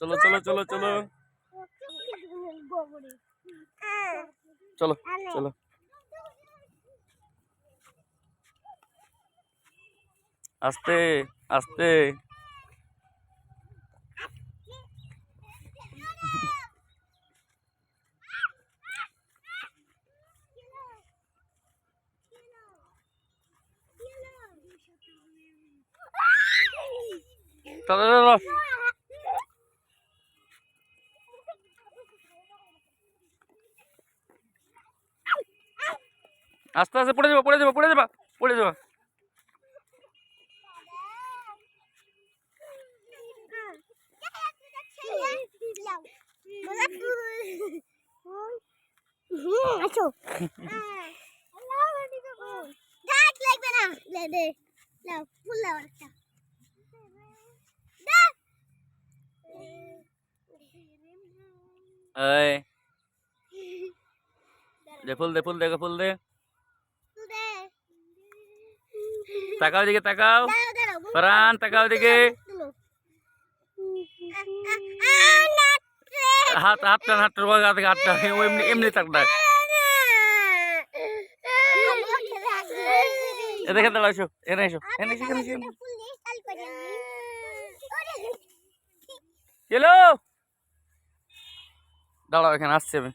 চলো চলো চলো চলো চলো চলো আস্তে আস্তে আস্তে আস্তে পড়ে যাবা পড়ে যাবা পড়ে যাবা পড়ে যাবা আছো গাছ লাগবে না লে দে লাও ফুল লাও একটা এই দে ফুল দে ফুল দে ফুল দে তাকাও দিকে তাকাও ফরহান তাকাও দিকে হাত হাত টান হাত হাতটা এমনি এমনি তাকটা দেখে দাঁড়াও এসো এনে এসো এনে এসো এনে এসো চলো দাঁড়াও এখানে আসছি আমি